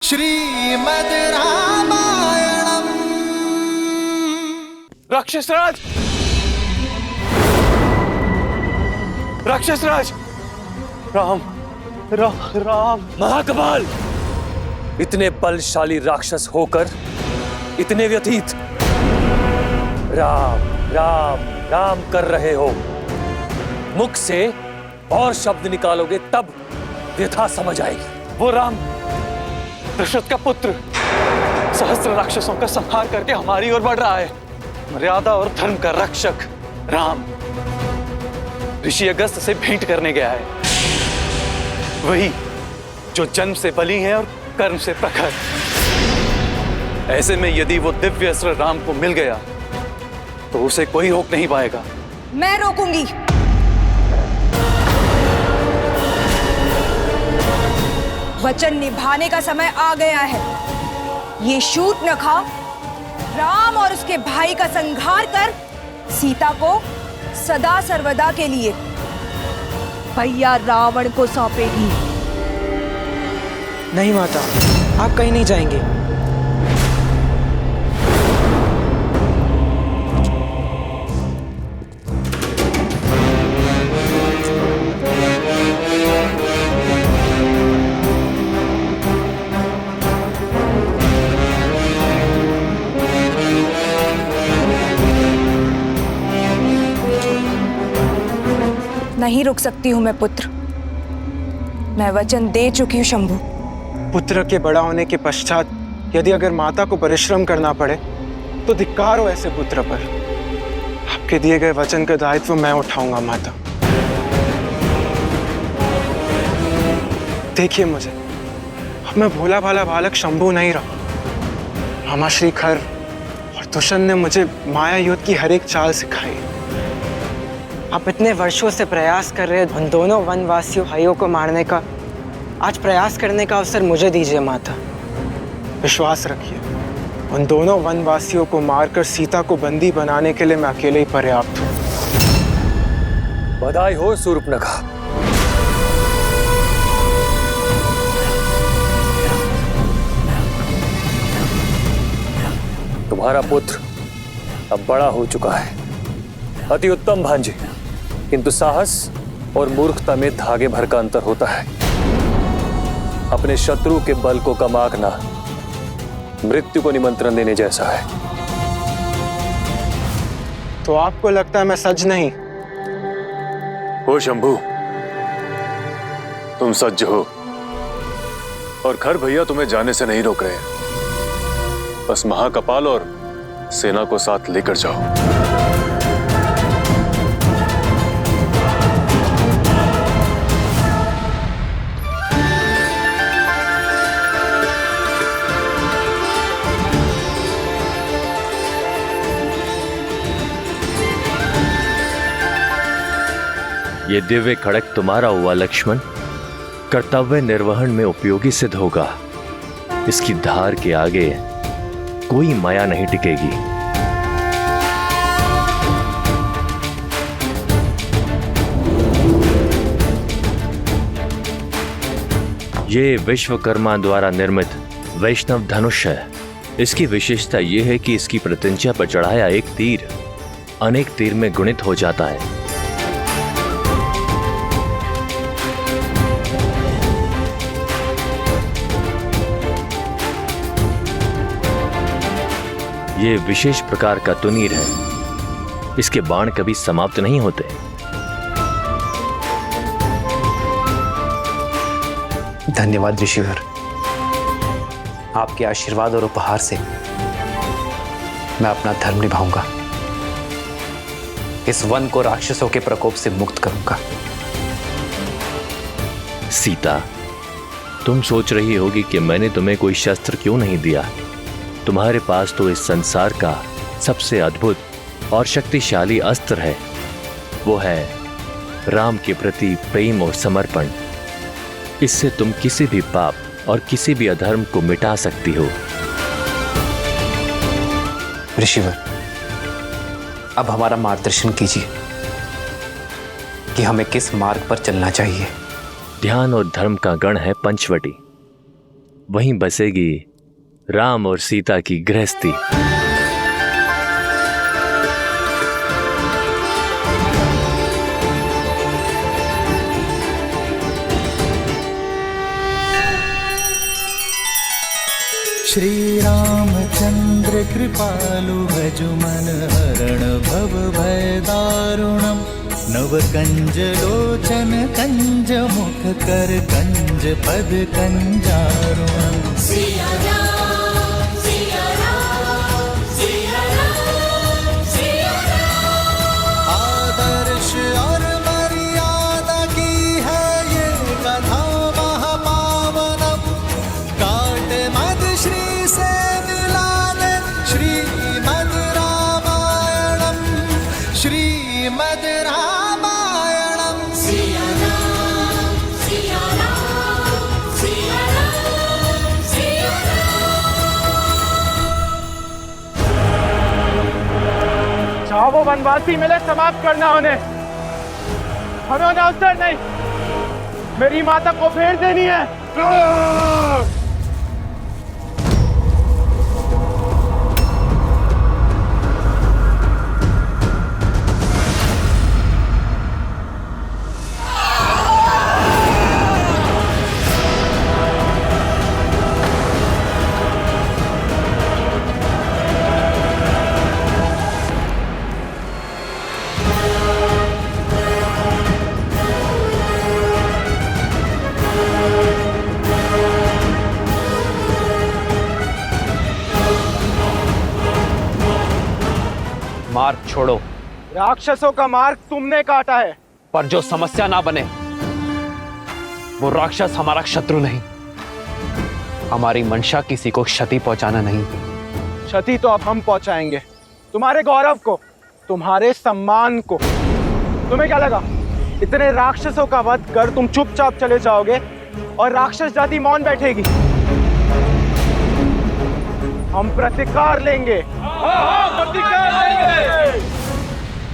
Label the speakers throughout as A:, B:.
A: श्रीमद् रामायणम।
B: राक्षसराज, राक्षसराज, राम राम राम।
C: महाकपाल, इतने बलशाली राक्षस होकर इतने व्यतीत राम राम राम कर रहे हो। मुख से और शब्द निकालोगे तब व्यथा समझ आएगी।
B: वो राम दशरथ का पुत्र सहस्त्र राक्षसों का संहार करके हमारी ओर बढ़ रहा है। मर्यादा और धर्म का रक्षक राम ऋषि अगस्त से भेंट करने गया है। वही जो जन्म से बली है और कर्म से प्रखर। ऐसे में यदि वो दिव्य अस्त्र राम को मिल गया तो उसे कोई रोक नहीं पाएगा।
D: मैं रोकूंगी। वचन निभाने का समय आ गया है। ये शूर्पणखा राम और उसके भाई का संहार कर सीता को सदा सर्वदा के लिए भैया रावण को सौंपेगी।
E: नहीं माता, आप कहीं नहीं जाएंगे।
D: नहीं रुक सकती हूँ मैं पुत्र। मैं वचन दे चुकी हूँ शंभु।
E: पुत्र के बड़ा होने के पश्चात यदि अगर माता को परिश्रम करना पड़े तो धिक्कार हो ऐसे पुत्र पर। आपके दिए गए वचन का दायित्व मैं उठाऊंगा माता। देखिए मुझे, अब मैं भोला भाला बालक शंभु नहीं रहा। मामा श्री खर और दुष्यंत ने मुझे माया युद्ध की हर एक चाल सिखाई। आप इतने वर्षों से प्रयास कर रहे उन दोनों वनवासियों भाइयों को मारने का आज प्रयास करने का अवसर मुझे दीजिए माता। विश्वास रखिए, उन दोनों वनवासियों को मारकर सीता को बंदी बनाने के लिए मैं अकेले ही पर्याप्त हूँ।
C: बधाई हो शूर्पणखा। तुम्हारा पुत्र अब बड़ा हो चुका है। अति उत्तम भांजे, किंतु साहस और मूर्खता में धागे भर का अंतर होता है। अपने शत्रु के बल को कमाना मृत्यु को निमंत्रण देने जैसा है।
E: तो आपको लगता है मैं सज नहीं?
F: हो शंभू, तुम सज्ज हो और खर भैया तुम्हें जाने से नहीं रोक रहे। बस महाकपाल और सेना को साथ लेकर जाओ।
G: ये दिव्य खड़क तुम्हारा हुआ लक्ष्मण, कर्तव्य निर्वहन में उपयोगी सिद्ध होगा। इसकी धार के आगे कोई माया नहीं टिकेगी। ये विश्वकर्मा द्वारा निर्मित वैष्णव धनुष है। इसकी विशेषता यह है कि इसकी प्रत्यंचा पर चढ़ाया एक तीर अनेक तीर में गुणित हो जाता है। ये विशेष प्रकार का तुनीर है। इसके बाण कभी समाप्त नहीं होते।
H: धन्यवाद ऋषिवर। आपके आशीर्वाद और उपहार से मैं अपना धर्म निभाऊंगा। इस वन को राक्षसों के प्रकोप से मुक्त करूंगा।
G: सीता, तुम सोच रही होगी कि मैंने तुम्हें कोई शस्त्र क्यों नहीं दिया। तुम्हारे पास तो इस संसार का सबसे अद्भुत और शक्तिशाली अस्त्र है। वो है राम के प्रति प्रेम और समर्पण। इससे तुम किसी भी पाप और किसी भी अधर्म को मिटा सकती हो।
H: ऋषिवर, अब हमारा मार्गदर्शन कीजिए कि हमें किस मार्ग पर चलना चाहिए।
G: ध्यान और धर्म का गण है पंचवटी। वहीं बसेगी राम और सीता की गृहस्थी।
A: श्री रामचंद्र कृपालु भजु मन हरण भव भय दारुणम नव कंज लोचन कंज मुख कर कंज पद कंजारुणम। आदर्श और मर्यादा की है ये कथा महापावनम काट मद श्री से मिला दे श्रीमद रामायणम श्रीमद रामायणम।
E: चाहो वो वनवासी मिले समाप्त करना उन्हें, हमें उन्हें अवसर नहीं, मेरी माता को फेर देनी है।
H: मार्ग छोड़ो।
E: राक्षसों का मार्ग तुमने काटा है,
H: पर जो समस्या ना बने वो राक्षस हमारा शत्रु नहीं। हमारी मंशा किसी को क्षति पहुंचाना नहीं।
E: क्षति तो अब हम पहुंचाएंगे, तुम्हारे गौरव को, तुम्हारे सम्मान को। तुम्हें क्या लगा इतने राक्षसों का वध कर तुम चुपचाप चले जाओगे और राक्षस जाति मौन बैठेगी? हम प्रतिकार लेंगे।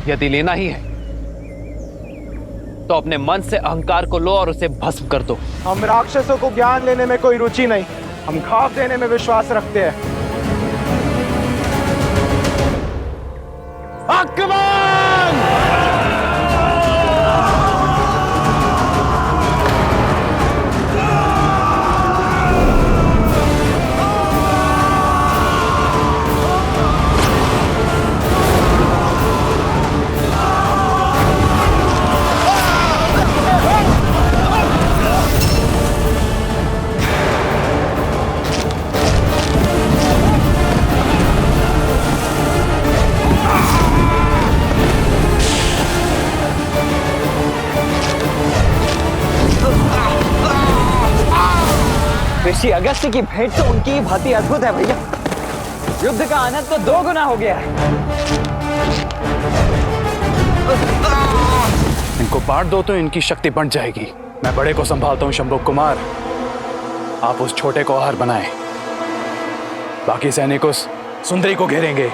H: यदि लेना ही है तो अपने मन से अहंकार को लो और उसे भस्म कर दो।
E: हम राक्षसों को ज्ञान लेने में कोई रुचि नहीं, हम घाव देने में विश्वास रखते हैं। आक्रमण!
I: ऋषि अगस्त्य की भेंट तो उनकी ही भांति अद्भुत है भैया। युद्ध का आनंद तो 2 गुना हो गया है।
B: इनको बांट दो तो इनकी शक्ति बढ़ जाएगी। मैं बड़े को संभालता हूँ शंभु कुमार, आप उस छोटे को आहार बनाएं। बाकी सैनिक उस सुंदरी को घेरेंगे।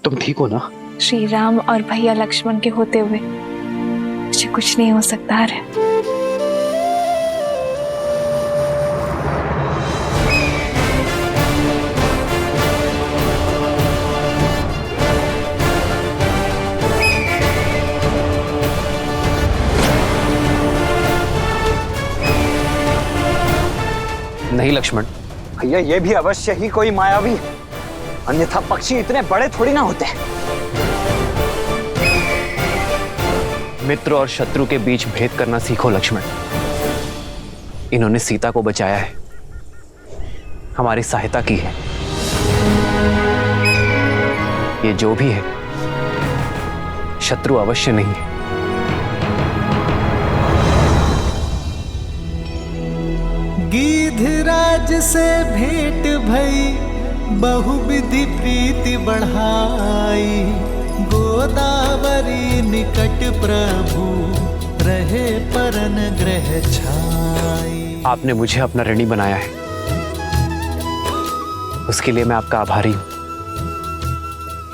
H: तुम ठीक हो ना?
J: श्री राम और भैया लक्ष्मण के होते हुए मुझे कुछ नहीं हो सकता है।
H: नहीं लक्ष्मण,
I: भैया ये भी अवश्य ही कोई मायावी है, अन्यथा पक्षी इतने बड़े थोड़ी ना होते।
H: मित्र और शत्रु के बीच भेद करना सीखो लक्ष्मण। इन्होंने सीता को बचाया है, हमारी सहायता की है। ये जो भी है शत्रु अवश्य नहीं है।
A: गिद्धराज से भेंट भई बहुविधि प्रीति बढ़ाई, गोदावरी निकट प्रभु रहे परन ग्रह छाई।
H: आपने मुझे अपना ऋणी बनाया है, उसके लिए मैं आपका आभारी हूं।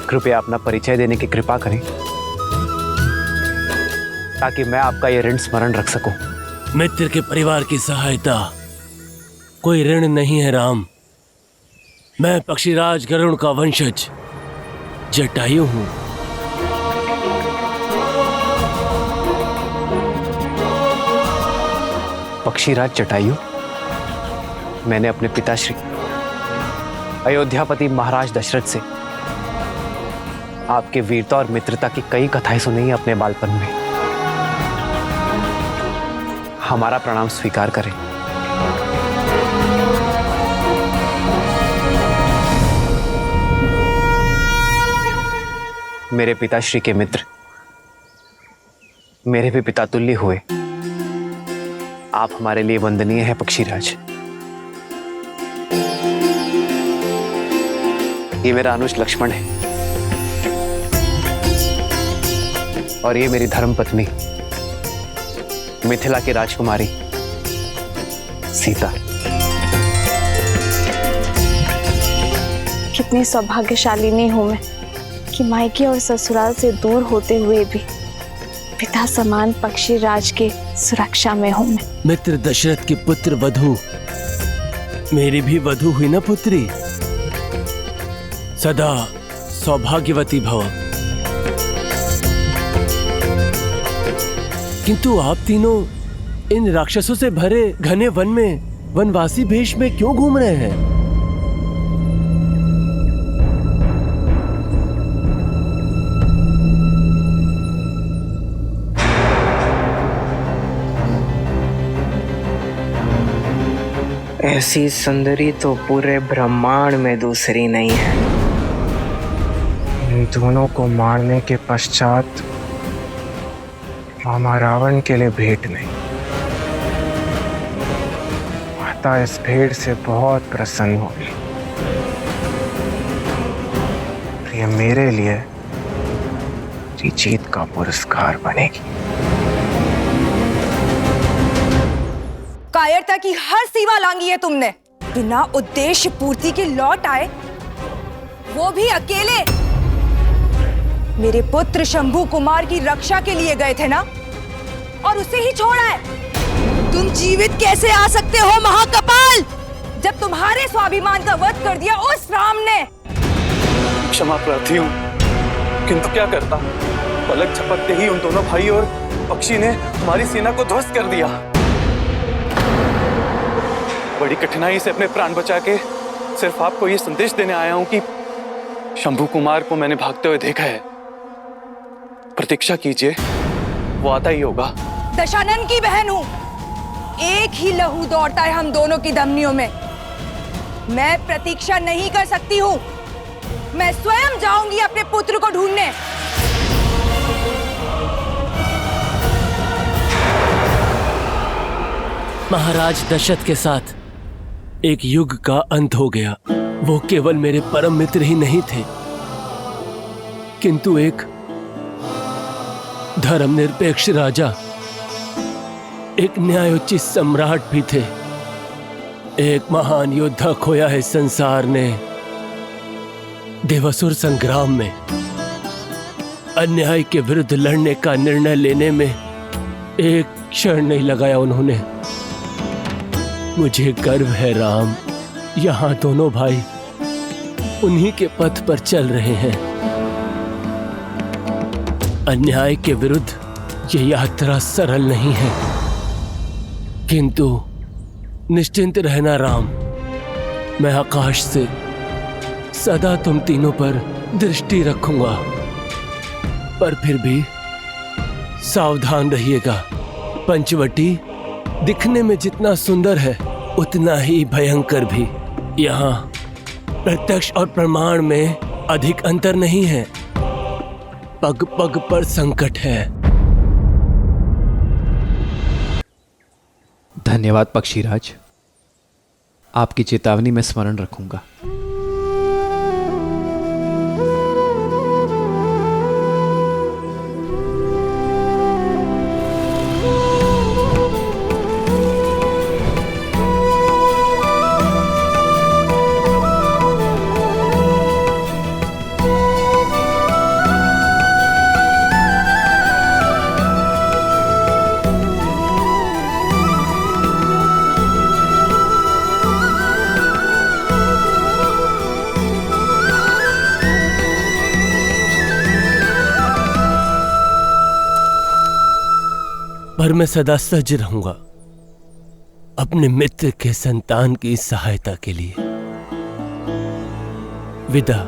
H: कृपया अपना परिचय देने की कृपा करें ताकि मैं आपका यह ऋण स्मरण रख सकूं।
K: मित्र के परिवार की सहायता कोई ऋण नहीं है राम। मैं पक्षीराज गरुड़ का वंशज जटायु हूं।
H: पक्षीराज जटायु, मैंने अपने पिताश्री अयोध्यापति महाराज दशरथ से आपके वीरता और मित्रता की कई कथाएं सुनी हैं अपने बालपन में। हमारा प्रणाम स्वीकार करें। मेरे पिताश्री के मित्र मेरे भी पिता तुल्य हुए। आप हमारे लिए वंदनीय है पक्षीराज। ये मेरा अनुज लक्ष्मण है और ये मेरी धर्मपत्नी मिथिला की राजकुमारी सीता।
J: कितनी सौभाग्यशालिनी हूं मैं कि मायके और ससुराल से दूर होते हुए भी पिता समान पक्षीराज के सुरक्षा में हूं मैं।
K: मित्र दशरथ की पुत्र वधू मेरी भी वधू हुई ना पुत्री। सदा सौभाग्यवती भव। किंतु आप तीनों इन राक्षसों से भरे घने वन में वनवासी वेश में क्यों घूम रहे हैं?
E: ऐसी सुंदरी तो पूरे ब्रह्मांड में दूसरी नहीं है। इन दोनों को मारने के पश्चात मामा रावण के लिए भेंट नहीं। माता इस भेंट से बहुत प्रसन्न होगी। ये मेरे लिए जीत का पुरस्कार बनेगी।
D: कायरता की हर सीमा लांगी है तुमने। बिना उद्देश्य पूर्ति के लौट आए, वो भी अकेले। मेरे पुत्र शंभू कुमार की रक्षा के लिए गए थे ना, और उसे ही छोड़ा है। तुम जीवित कैसे आ सकते हो महाकपाल, जब तुम्हारे स्वाभिमान का वध कर दिया उस राम ने।
B: क्षमा प्रार्थी हूँ, किंतु क्या करता। पलक झपकते ही उन दोनों भाई और पक्षी ने हमारी सेना को ध्वस्त कर दिया। बड़ी कठिनाई से अपने प्राण बचा के सिर्फ आपको ये संदेश देने आया हूं कि शंभू कुमार को मैंने भागते हुए देखा है। प्रतीक्षा कीजिए, वो आता ही होगा।
D: दशानन की बहन हूं, एक ही लहू दौड़ता है हम दोनों की धमनियों में। मैं प्रतीक्षा नहीं कर सकती हूं। मैं स्वयं जाऊंगी अपने पुत्र को ढूंढने।
K: महाराज दशरथ के साथ एक युग का अंत हो गया। वो केवल मेरे परम मित्र ही नहीं थे, किंतु एक धर्मनिरपेक्ष राजा, एक न्यायोचित सम्राट भी थे। एक महान योद्धा खोया है संसार ने। देवासुर संग्राम में अन्याय के विरुद्ध लड़ने का निर्णय लेने में एक क्षण नहीं लगाया उन्होंने। मुझे गर्व है राम, यहाँ दोनों भाई उन्हीं के पथ पर चल रहे हैं। अन्याय के विरुद्ध ये यात्रा सरल नहीं है, किंतु निश्चिंत रहना राम, मैं आकाश से सदा तुम तीनों पर दृष्टि रखूंगा। पर फिर भी सावधान रहिएगा। पंचवटी दिखने में जितना सुंदर है उतना ही भयंकर भी। यहाँ प्रत्यक्ष और प्रमाण में अधिक अंतर नहीं है, पग पग पर संकट है।
H: धन्यवाद पक्षीराज, आपकी चेतावनी में स्मरण रखूंगा।
K: पर मैं सदा सज्ज रहूंगा अपने मित्र के संतान की सहायता के लिए। विदा।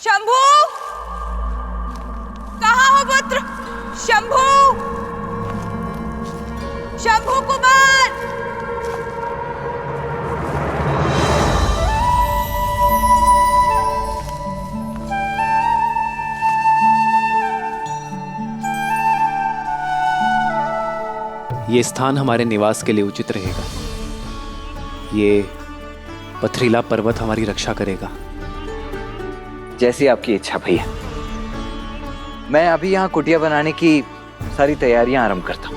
D: शंभू, कहाँ हो पुत्र? शंभू, शंभू कुमार।
H: ये स्थान हमारे निवास के लिए उचित रहेगा। ये पथरीला पर्वत हमारी रक्षा करेगा।
I: जैसी आपकी इच्छा भैया। मैं अभी यहाँ कुटिया बनाने की सारी तैयारियां आरंभ करता हूँ।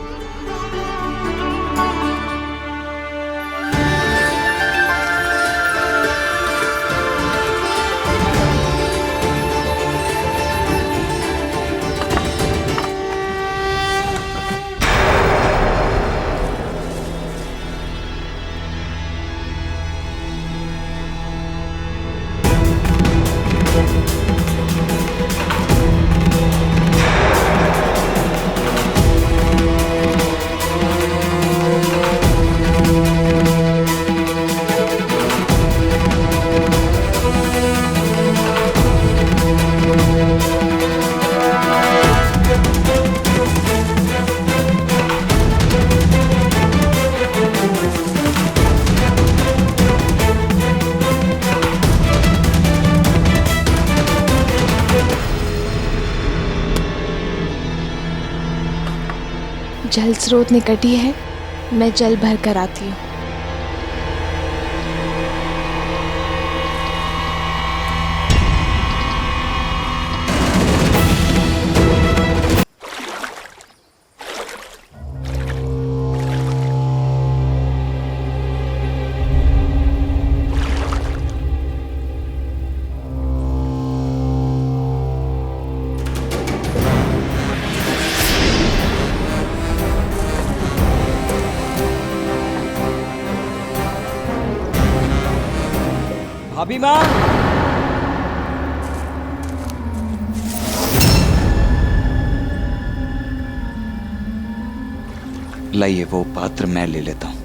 J: जल स्रोत निकट ही है, मैं जल भर कर आती हूँ।
I: भाभी माँ, लाइए वो पात्र मैं ले लेता हूँ।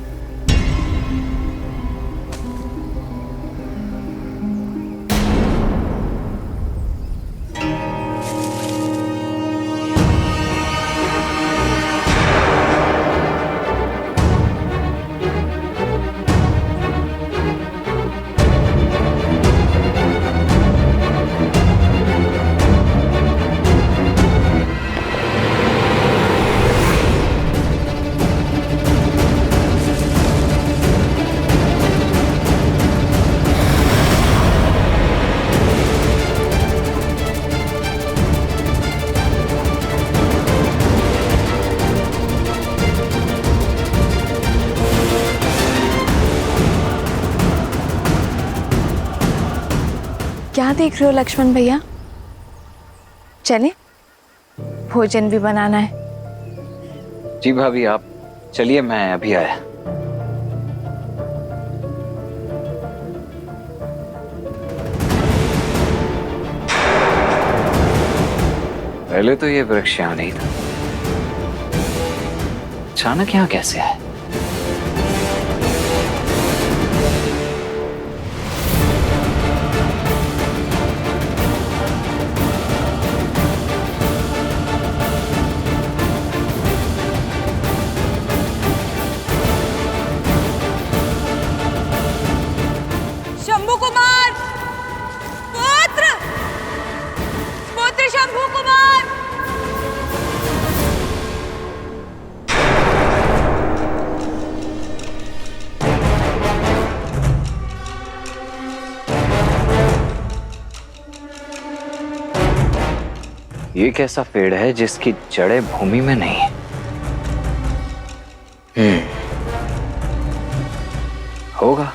J: क्या देख रहे हो लक्ष्मण भैया? चले, भोजन भी बनाना है।
I: जी भाभी, आप चलिए, मैं अभी आया। पहले तो ये वृक्ष यहाँ नहीं था, अचानक यहाँ कैसे आया?
D: शंभू कुमार, पुत्र, पुत्र शंभू कुमार।
I: ये कैसा पेड़ है जिसकी जड़ें भूमि में नहीं है? होगा,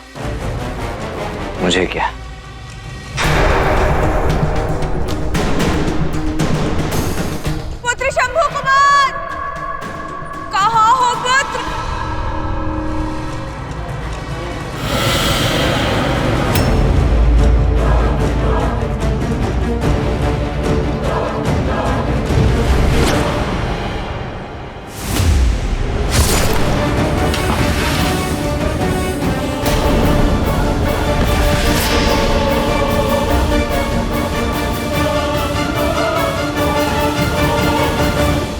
I: मुझे क्या।